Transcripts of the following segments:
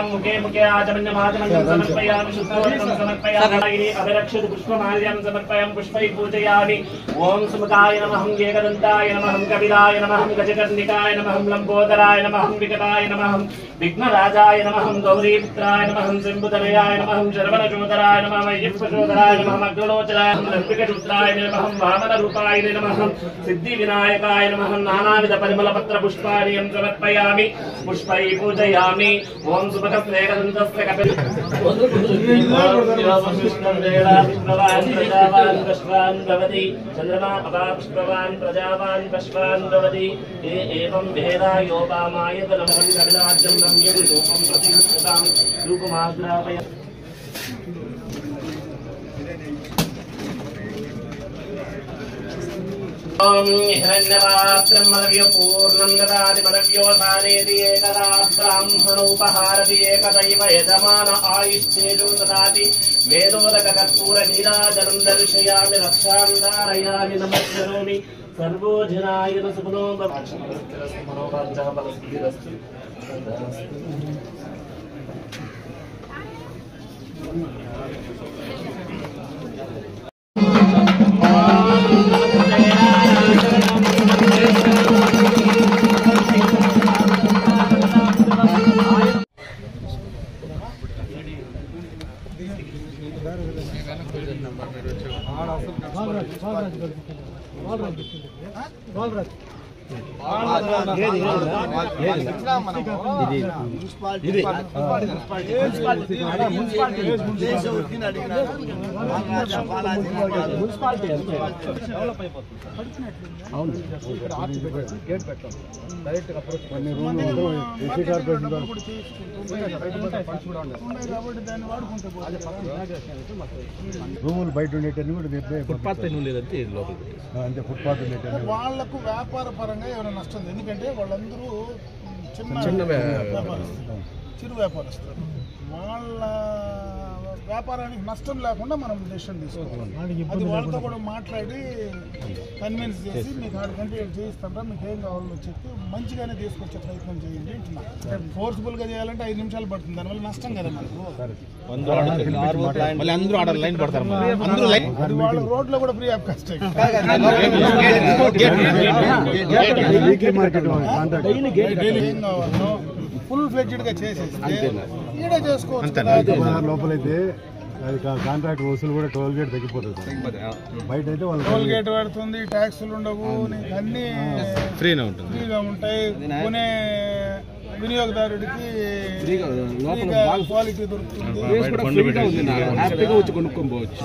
मुखे मुखे आचमन्यमाचमन्यं समर्पयामि शुद्धोदकं समर्पयामि अभिरक्षित पुष्पमाल्यं समर्पयामि पुष्पै पूजयामि ओम सुमुखाय नमः एकदन्ताय नमः कपिलाय नमः गजकर्णिकाय नमः लंबोदराय नमः विकटाय नमः विघ्नराजाय नमः गौरीपुत्राय नमः शम्भुतनयाय नमः शरवणचोदराय नमः वैयप्पचोदराय नमः अग्रलोचनाय नमः लंबिकचूत्राय नमः वामनरूपाय नमः सिद्धिविनायकाय नमः नानाविध परिमलपत्र पुष्पाणि समर्पयामि पुष्पै पूजयामि ओम सुभगस्नेहदन्तस्य कपिल पुष्पवान् भवति चन्द्रमा अपापुष्पवान् प्रजावान् पश्वान् भवति एवं भेदायोपामायतनं कपिलाज्यं रम्यं रूपं प्रतिष्ठतां रूपमाग्रापय ओम हिरण्यपात्रं मलव्य पूर्णं ददाति मलव्योधानेति एकदा ब्राह्मणोपहारति एकदैव यजमान आयुष्येषु ददाति वेदोदककर्पूरनीराजनं दर्शयामि रक्षां धारयामि नमस्करोमि सर्वो जनाय सुखनो मनोवाञ्छः फलसिद्धिरस्तु రూములు బయట ఉండేటన్ని కూడా ఫుట్పాత్ ఉండేదంటే అంతే ఫుట్పాత్ ఉండేటన్ని వాళ్ళకు వ్యాపార పరంగా ఏమైనా నష్టం ఉంది. ఎందుకంటే వాళ్ళందరూ చిన్న చిరు వ్యాపారస్తులు, వాళ్ళ వ్యాపారానికి నష్టం లేకుండా మనం డెసిషన్ తీసుకోవాలి. అది వాళ్ళతో కూడా మాట్లాడి కన్విన్స్ చేసి మీకు ఆడికంటే చేయిస్తారా, మీకు ఏం కావాలో చెప్పి మంచిగానే తీసుకొచ్చే ప్రయత్నం చేయండి అంటున్నా. ఫోర్స్ఫుల్గా చేయాలంటే 5 నిమిషాలు పడుతుంది, దానివల్ల నష్టం కదా మనకు. వాళ్ళ రోడ్లో కూడా ఫ్రీ ఆఫ్ కాస్ట్ ఏం కావాలో ఫుల్ ఫ్లెడ్జ్డ్ గా చేసేస్తే ఈడే చేసుకోవచ్చు. లోపలైతే అది కాంట్రాక్ట్ వసూలు కూడా టోల్ గేట్ తగ్గిపోతుంది సార్. బయట అయితే వాళ్ళు టోల్ గేట్ పడుతుంది, ట్యాక్సులు ఉండవు, నీకు అన్ని ఫ్రీగా ఉంటుంది. ఫ్రీగా ఉంటాయి. కొనే వినియోగదారుడికి క్వాలిటీ దొరుకుతుంది. వచ్చి కొనుక్కోవచ్చు.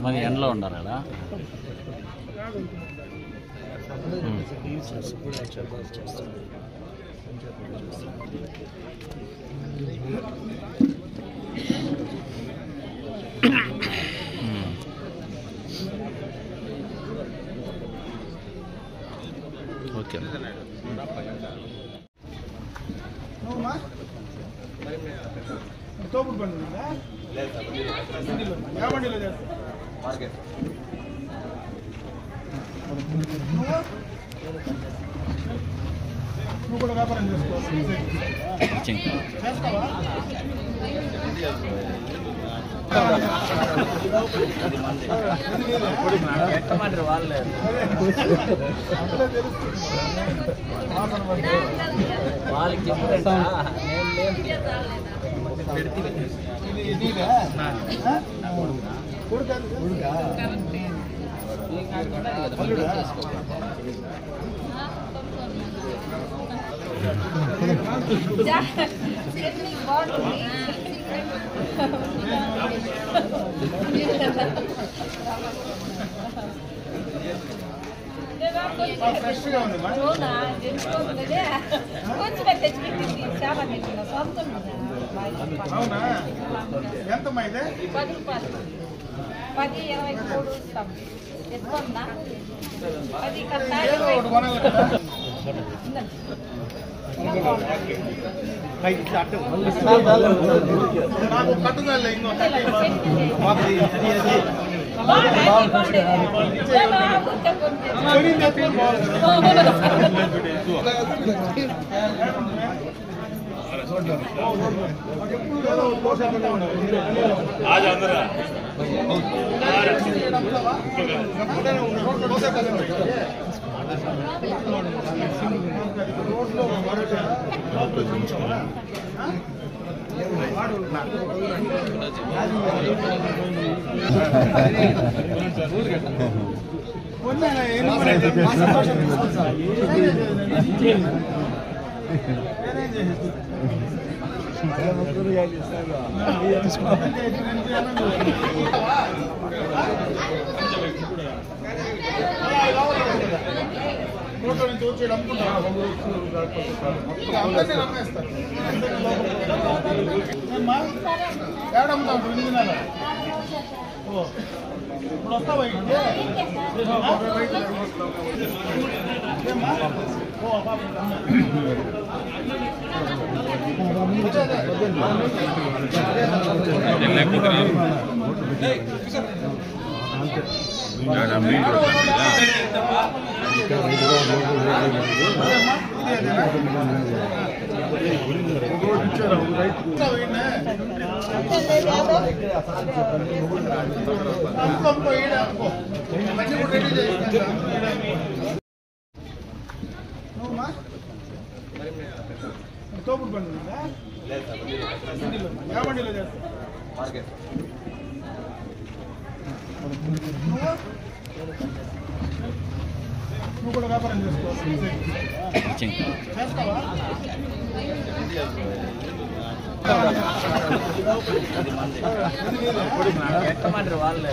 మరి ఎండలో ఉండాలి కదా. ఓకే తోపుడు బండి ఉందా? ఏ బండిలో చేస్తా? నువ్వు కూడా వ్యాపారం చేసుకో. చేస్తావా? వాళ్ళే వాళ్ళకి చెప్తా ఫ్రెష్గా ఉంది. అవునా? ఎంతమ్మా ఇది? 10 రూపాయలు. 10, 20 3 ఇస్తాం. ఎత్తుకుందా? 10 కట్టా. ఒకటి కొనాలి కదా. నాకు పట్టుదల ఇంకో ఫోటో నుంచి వచ్చేది అమ్ముకుంటాను. ఏడమ్ముతాం 2 నెలలు. ఇప్పుడు వస్తావా ఇంటికి? తోపుడు బండి ఉందా? ఏ బండిలో చేస్తా? నువ్వు కూడా వ్యాపారం చేసుకో. చేస్తావా? వాళ్ళే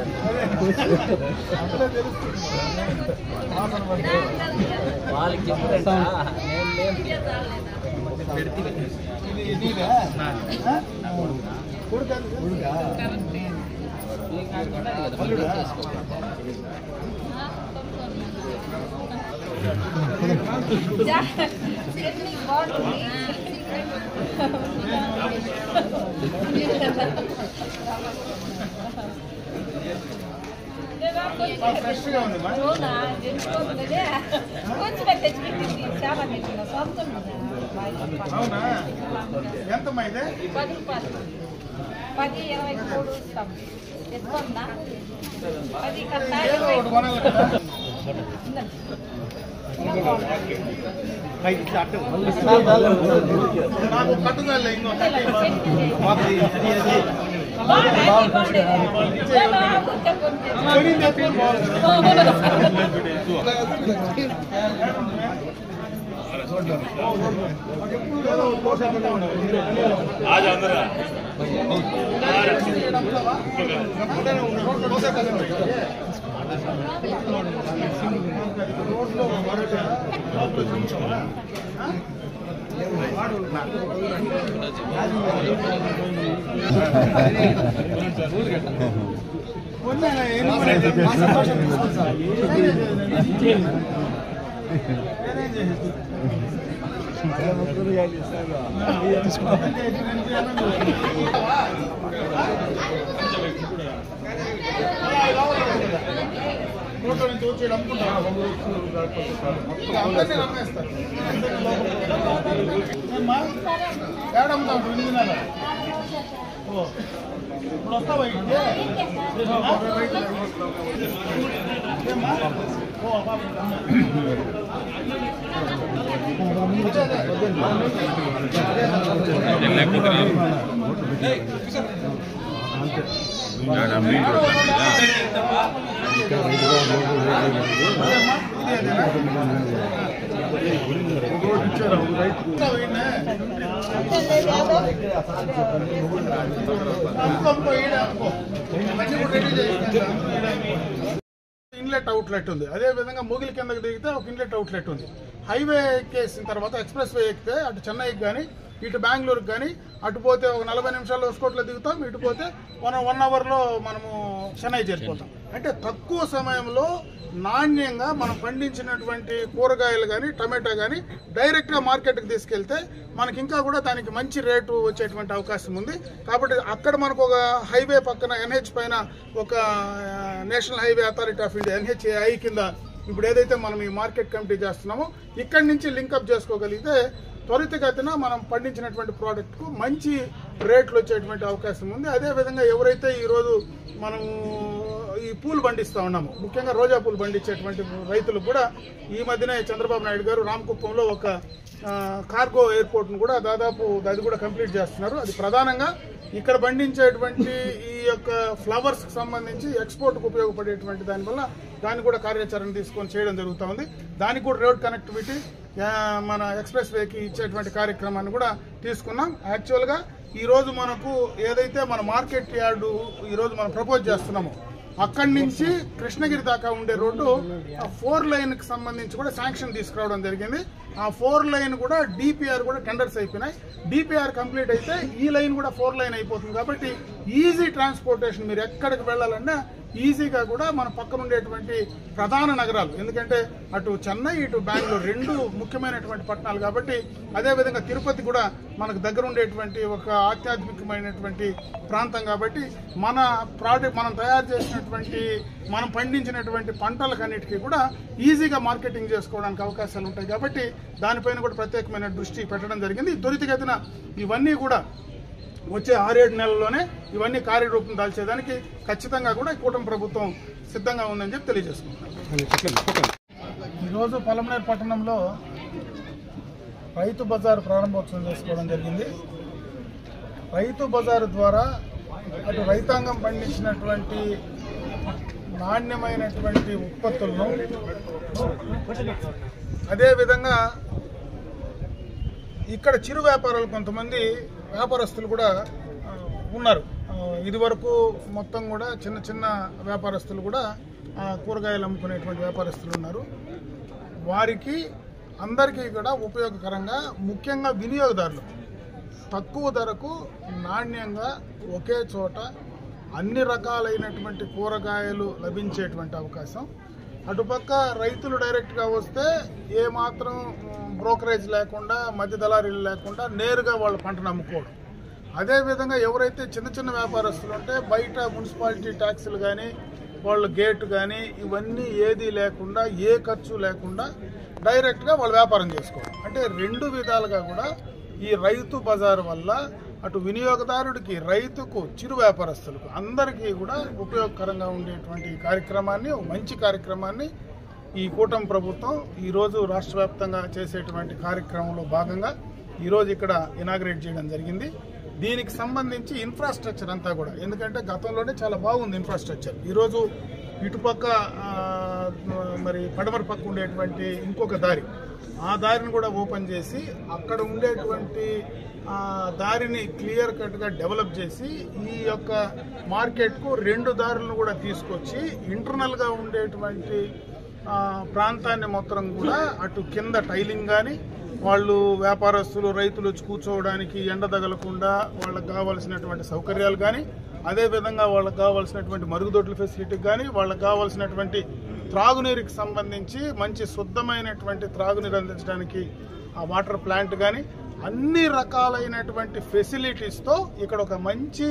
వాళ్ళకి చెప్తా ఫ్రెష్గా ఉంది. అవునా? ఎంతమ్మా ఇది? 10 రూపాయలు. 10, 20 3 ఇస్తాం. ఎత్తుకుందా 10 కట్టా ఏదో ఒకటి కొనాలి కదా. నాకు కట్టుదల ఇంకో ఫోటో నుంచి వచ్చి అమ్ముకుంటారు అందరినీ నమ్మేస్తారు. ఏడమ్ముతా ఉంటుంది 8 నెలలు. ఇప్పుడు వస్తావా ఇంటికి? ఏమ్మా? ఇన్లెట్ అవుట్లెట్ ఉంది. అదే విధంగా మూగిలి కిందకి దిగితే ఒక ఇన్లెట్ అవుట్లెట్ ఉంది. హైవే ఎక్కేసిన తర్వాత ఎక్స్ప్రెస్ వే ఎక్కితే అటు చెన్నైకి కానీ ఇటు బెంగళూరుకి కానీ అటు పోతే ఒక 40 నిమిషాల్లో హోస్కోట్లో దిగుతాం, ఇటు పోతే 1 అవర్లో మనము చెన్నై చేరిపోతాం. అంటే తక్కువ సమయంలో నాణ్యంగా మనం పండించినటువంటి కూరగాయలు కానీ టమాటా కానీ డైరెక్ట్గా మార్కెట్కి తీసుకెళ్తే మనకి ఇంకా కూడా దానికి మంచి రేటు వచ్చేటువంటి అవకాశం ఉంది. కాబట్టి అక్కడ మనకు ఒక హైవే పక్కన NH పైన ఒక national highway authority of India NHAI కింద ఇప్పుడు ఏదైతే మనం ఈ మార్కెట్ కమిటీ చేస్తున్నామో ఇక్కడి నుంచి లింకప్ చేసుకోగలిగితే త్వరితగతిన మనం పండించినటువంటి ప్రోడక్ట్కు మంచి రేట్లు వచ్చేటువంటి అవకాశం ఉంది. అదేవిధంగా ఎవరైతే ఈరోజు మనము ఈ పూలు పండిస్తూ ఉన్నాము, ముఖ్యంగా రోజా పూలు పండించేటువంటి రైతులు కూడా ఈ మధ్యనే చంద్రబాబు నాయుడు గారు రామకుప్పంలో ఒక కార్గో ఎయిర్పోర్ట్ను కూడా దాదాపు అది కూడా కంప్లీట్ చేస్తున్నారు. అది ప్రధానంగా ఇక్కడ పండించేటువంటి ఈ యొక్క ఫ్లవర్స్కి సంబంధించి ఎక్స్పోర్ట్కు ఉపయోగపడేటువంటి దానివల్ల దాన్ని కూడా కార్యాచరణ తీసుకొని చేయడం జరుగుతూ ఉంది. దానికి కూడా రోడ్ కనెక్టివిటీ మన ఎక్స్ప్రెస్ వేకి ఇచ్చేటువంటి కార్యక్రమాన్ని కూడా తీసుకున్నాం. యాక్చువల్గా ఈరోజు మనకు ఏదైతే మన మార్కెట్ యార్డు ఈరోజు మనం ప్రపోజ్ చేస్తున్నామో అక్కడి నుంచి కృష్ణగిరి దాకా ఉండే రోడ్డు 4 లైన్కి సంబంధించి కూడా శాంక్షన్ తీసుకురావడం జరిగింది. ఆ 4 లైన్ కూడా DPR కూడా టెండర్స్ అయిపోయినాయి. DPR కంప్లీట్ అయితే ఈ లైన్ కూడా 4 లైన్ అయిపోతుంది. కాబట్టి ఈజీ ట్రాన్స్పోర్టేషన్, మీరు ఎక్కడికి వెళ్ళాలన్నా ఈజీగా కూడా మన పక్కన ఉండేటువంటి ప్రధాన నగరాలు, ఎందుకంటే అటు చెన్నై ఇటు బెంగళూరు 2 ముఖ్యమైనటువంటి పట్టణాలు కాబట్టి, అదేవిధంగా తిరుపతి కూడా మనకు దగ్గర ఉండేటువంటి ఒక ఆధ్యాత్మికమైనటువంటి ప్రాంతం కాబట్టి మన ప్రోడక్ట్ మనం తయారు చేసినటువంటి మనం పండించినటువంటి పంటలకన్నిటికీ కూడా ఈజీగా మార్కెటింగ్ చేసుకోవడానికి అవకాశాలు ఉంటాయి. కాబట్టి దానిపైన కూడా ప్రత్యేకమైన దృష్టి పెట్టడం జరిగింది. త్వరితగతిన ఇవన్నీ కూడా వచ్చే 6-7 నెలల్లోనే ఇవన్నీ కార్యరూపం దాల్చేదానికి ఖచ్చితంగా కూడా కూటమి ప్రభుత్వం సిద్ధంగా ఉందని చెప్పి తెలియజేసుకుంటాం. ఈరోజు పలమనేరు పట్టణంలో రైతు బజారు ప్రారంభోత్సవం చేసుకోవడం జరిగింది. రైతు బజారు ద్వారా అటు రైతాంగం పండించినటువంటి నాణ్యమైనటువంటి ఉత్పత్తులను, అదేవిధంగా ఇక్కడ చిరు వ్యాపారాలు కొంతమంది వ్యాపారస్తులు కూడా ఉన్నారు. ఇదివరకు మొత్తం కూడా చిన్న చిన్న వ్యాపారస్తులు కూడా కూరగాయలు అమ్ముకునేటువంటి వ్యాపారస్తులు ఉన్నారు. వారికి అందరికీ కూడా ఉపయోగకరంగా, ముఖ్యంగా వినియోగదారులు తక్కువ ధరకు నాణ్యంగా ఒకే చోట అన్ని రకాలైనటువంటి కూరగాయలు లభించేటువంటి అవకాశం. అటుపక్క రైతులు డైరెక్ట్గా వస్తే ఏమాత్రం బ్రోకరేజ్ లేకుండా, మధ్య దళారీలు లేకుండా నేరుగా వాళ్ళ పంటను అమ్ముకోవడం. అదేవిధంగా ఎవరైతే చిన్న చిన్న వ్యాపారస్తులు ఉంటే బయట మున్సిపాలిటీ ట్యాక్సులు కానీ, వాళ్ళ గేటు కానీ ఇవన్నీ ఏదీ లేకుండా, ఏ ఖర్చు లేకుండా డైరెక్ట్గా వాళ్ళు వ్యాపారం చేసుకోవడం. అంటే 2 విధాలుగా కూడా ఈ రైతు బజారు వల్ల అటు వినియోగదారుడికి, రైతుకు, చిరు వ్యాపారస్తులకు అందరికీ కూడా ఉపయోగకరంగా ఉండేటువంటి కార్యక్రమాన్ని, మంచి కార్యక్రమాన్ని ఈ కూటమి ప్రభుత్వం ఈరోజు రాష్ట్ర వ్యాప్తంగా చేసేటువంటి కార్యక్రమంలో భాగంగా ఈరోజు ఇక్కడ ఇనాగ్రేట్ చేయడం జరిగింది. దీనికి సంబంధించి ఇన్ఫ్రాస్ట్రక్చర్ అంతా కూడా, ఎందుకంటే గతంలోనే చాలా బాగుంది ఇన్ఫ్రాస్ట్రక్చర్. ఈరోజు ఇటుపక్క మరి పడమర పక్క ఉండేటువంటి ఇంకొక దారి, ఆ దారిని కూడా ఓపెన్ చేసి అక్కడ ఉండేటువంటి దారిని క్లియర్ కట్గా డెవలప్ చేసి ఈ యొక్క మార్కెట్కు 2 దారులను కూడా తీసుకొచ్చి ఇంటర్నల్గా ఉండేటువంటి ప్రాంతాన్ని మొత్తం కూడా అటు కింద టైలింగ్ కానీ, వాళ్ళు వ్యాపారస్తులు, రైతులు వచ్చి కూర్చోవడానికి ఎండ తగలకుండా వాళ్ళకి కావాల్సినటువంటి సౌకర్యాలు కానీ, అదేవిధంగా వాళ్ళకి కావాల్సినటువంటి మరుగుదొడ్ల ఫెసిలిటీ కానీ, వాళ్ళకి కావాల్సినటువంటి త్రాగునీరుకి సంబంధించి మంచి శుద్ధమైనటువంటి త్రాగునీరు అందించడానికి ఆ వాటర్ ప్లాంట్ కానీ, అన్ని రకాలైనటువంటి ఫెసిలిటీస్తో ఇక్కడ ఒక మంచి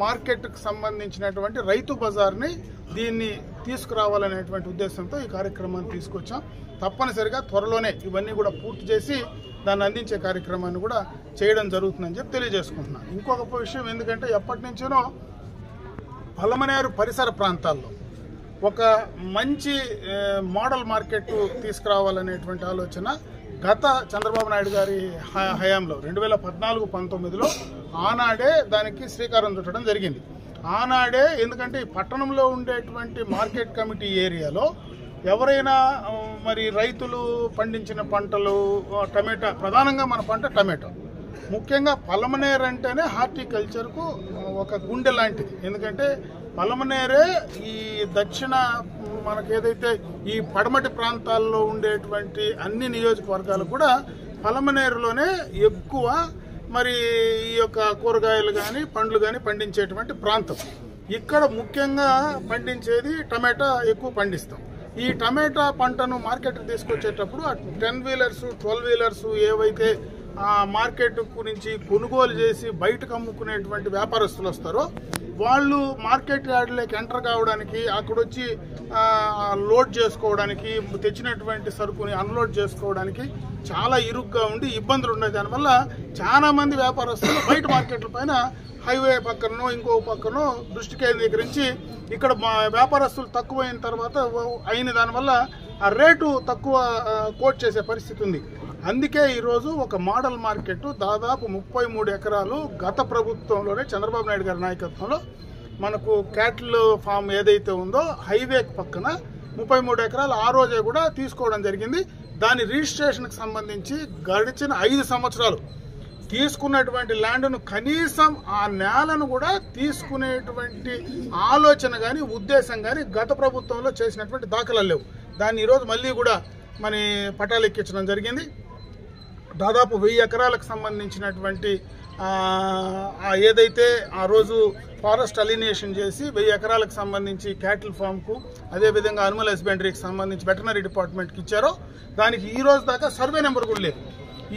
మార్కెట్కి సంబంధించినటువంటి రైతు బజార్ని దీన్ని తీసుకురావాలనేటువంటి ఉద్దేశంతో ఈ కార్యక్రమాన్ని తీసుకొచ్చాం. తప్పనిసరిగా త్వరలోనే ఇవన్నీ కూడా పూర్తి చేసి దాన్ని అందించే కార్యక్రమాన్ని కూడా చేయడం జరుగుతుందని చెప్పి తెలియజేసుకుంటున్నాను. ఇంకొక విషయం, ఎందుకంటే ఎప్పటి నుంచో పలమనేరు పరిసర ప్రాంతాల్లో ఒక మంచి మోడల్ మార్కెట్ తీసుకురావాలనేటువంటి ఆలోచన గత చంద్రబాబు నాయుడు గారి హయాంలో 2014-19లో ఆనాడే దానికి శ్రీకారం చుట్టడం జరిగింది. ఆనాడే, ఎందుకంటే ఈ పట్టణంలో ఉండేటువంటి మార్కెట్ కమిటీ ఏరియాలో ఎవరైనా మరి రైతులు పండించిన పంటలు, టమాటా, ప్రధానంగా మన పంట టమాటో, ముఖ్యంగా పలమనేరు అంటేనే హార్టికల్చర్కు ఒక గుండె లాంటిది. ఎందుకంటే పలమనేరే ఈ దక్షిణ మనకేదైతే ఈ పడమటి ప్రాంతాల్లో ఉండేటువంటి అన్ని నియోజకవర్గాలు కూడా పలమనేరులోనే ఎక్కువ మరి ఈ యొక్క కూరగాయలు కానీ, పండ్లు కానీ పండించేటువంటి ప్రాంతం. ఇక్కడ ముఖ్యంగా పండించేది టమాటా ఎక్కువ పండిస్తాం. ఈ టమాటా పంటను మార్కెట్కి తీసుకొచ్చేటప్పుడు 10 వీలర్స్, 12 వీలర్స్ ఏవైతే మార్కెట్ గురించి కొనుగోలు చేసి బయటకు అమ్ముకునేటువంటి వ్యాపారస్తులు వస్తారో వాళ్ళు మార్కెట్ యార్డ్లోకి ఎంటర్ కావడానికి, అక్కడొచ్చి లోడ్ చేసుకోవడానికి, తెచ్చినటువంటి సరుకుని అన్లోడ్ చేసుకోవడానికి చాలా ఇరుగ్గా ఉండి ఇబ్బందులు ఉన్నాయి. దానివల్ల చాలా మంది వ్యాపారస్తులు బయట మార్కెట్ల పైన హైవే పక్కనో ఇంకో పక్కనో దృష్టి కేంద్రీకరించి ఇక్కడ వ్యాపారస్తులు తక్కువైన తర్వాత అయిన దానివల్ల ఆ రేటు తక్కువ కోట్ చేసే పరిస్థితి ఉంది. అందుకే ఈరోజు ఒక మోడల్ మార్కెట్ దాదాపు 33 ఎకరాలు గత ప్రభుత్వంలోనే చంద్రబాబు నాయుడు గారి నాయకత్వంలో మనకు క్యాటిల్ ఫామ్ ఏదైతే ఉందో హైవే పక్కన 33 ఎకరాలు ఆ రోజే కూడా తీసుకోవడం జరిగింది. దాని రిజిస్ట్రేషన్కి సంబంధించి గడిచిన 5 సంవత్సరాలు తీసుకున్నటువంటి ల్యాండ్ను కనీసం ఆ నేలను కూడా తీసుకునేటువంటి ఆలోచన కానీ, ఉద్దేశం కానీ గత ప్రభుత్వంలో చేసినటువంటి దాఖలాలు లేవు. దాన్ని ఈరోజు మళ్ళీ కూడా మన పటాలెక్కించడం జరిగింది. దాదాపు 1000 ఎకరాలకు సంబంధించినటువంటి ఏదైతే ఆ రోజు ఫారెస్ట్ అలినేషన్ చేసి 1000 ఎకరాలకు సంబంధించి క్యాటిల్ ఫామ్కు, అదేవిధంగా అనిమల్ హస్బెండరీకి సంబంధించి వెటర్నరీ డిపార్ట్మెంట్కి ఇచ్చారో దానికి ఈ రోజు దాకా సర్వే నెంబర్ కూడా లేదు.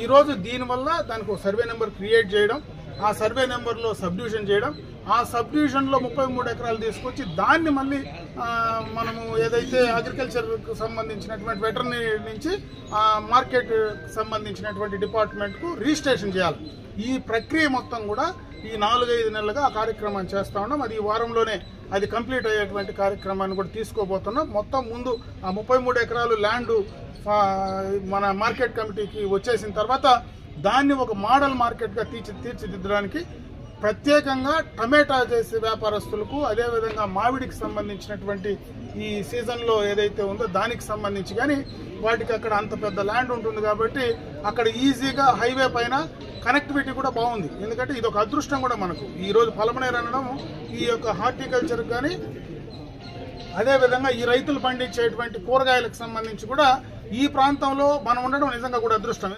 ఈరోజు దీనివల్ల దానికి ఒక సర్వే నెంబర్ క్రియేట్ చేయడం, ఆ సర్వే నెంబర్లో సబ్ డివిజన్ చేయడం, ఆ సబ్ డివిజన్లో 33 ఎకరాలు తీసుకొచ్చి దాన్ని మళ్ళీ మనము ఏదైతే అగ్రికల్చర్కు సంబంధించినటువంటి వెటర్నరీ నుంచి మార్కెట్ సంబంధించినటువంటి డిపార్ట్మెంట్కు రిజిస్ట్రేషన్ చేయాలి. ఈ ప్రక్రియ మొత్తం కూడా ఈ 4-5 నెలలుగా ఆ కార్యక్రమాన్ని చేస్తూ ఉన్నాం. అది ఈ వారంలోనే అది కంప్లీట్ అయ్యేటువంటి కార్యక్రమాన్ని కూడా తీసుకోబోతున్నాం. మొత్తం ముందు ఆ 33 ఎకరాలు ల్యాండ్ మన మార్కెట్ కమిటీకి వచ్చేసిన తర్వాత దాన్ని ఒక మోడల్ మార్కెట్గా తీర్చిదిద్దడానికి ప్రత్యేకంగా టమాటా చేసే వ్యాపారస్తులకు, అదేవిధంగా మామిడికి సంబంధించినటువంటి ఈ సీజన్లో ఏదైతే ఉందో దానికి సంబంధించి కానీ వాటికి అక్కడ అంత పెద్ద ల్యాండ్ ఉంటుంది కాబట్టి అక్కడ ఈజీగా హైవే పైన కనెక్టివిటీ కూడా బాగుంది. ఎందుకంటే ఇది ఒక అదృష్టం కూడా మనకు. ఈరోజు పలమనేరు అనడం ఈ యొక్క హార్టికల్చర్ కానీ, అదేవిధంగా ఈ రైతులు పండించేటువంటి కూరగాయలకు సంబంధించి కూడా ఈ ప్రాంతంలో మనం ఉండడం నిజంగా కూడా అదృష్టం.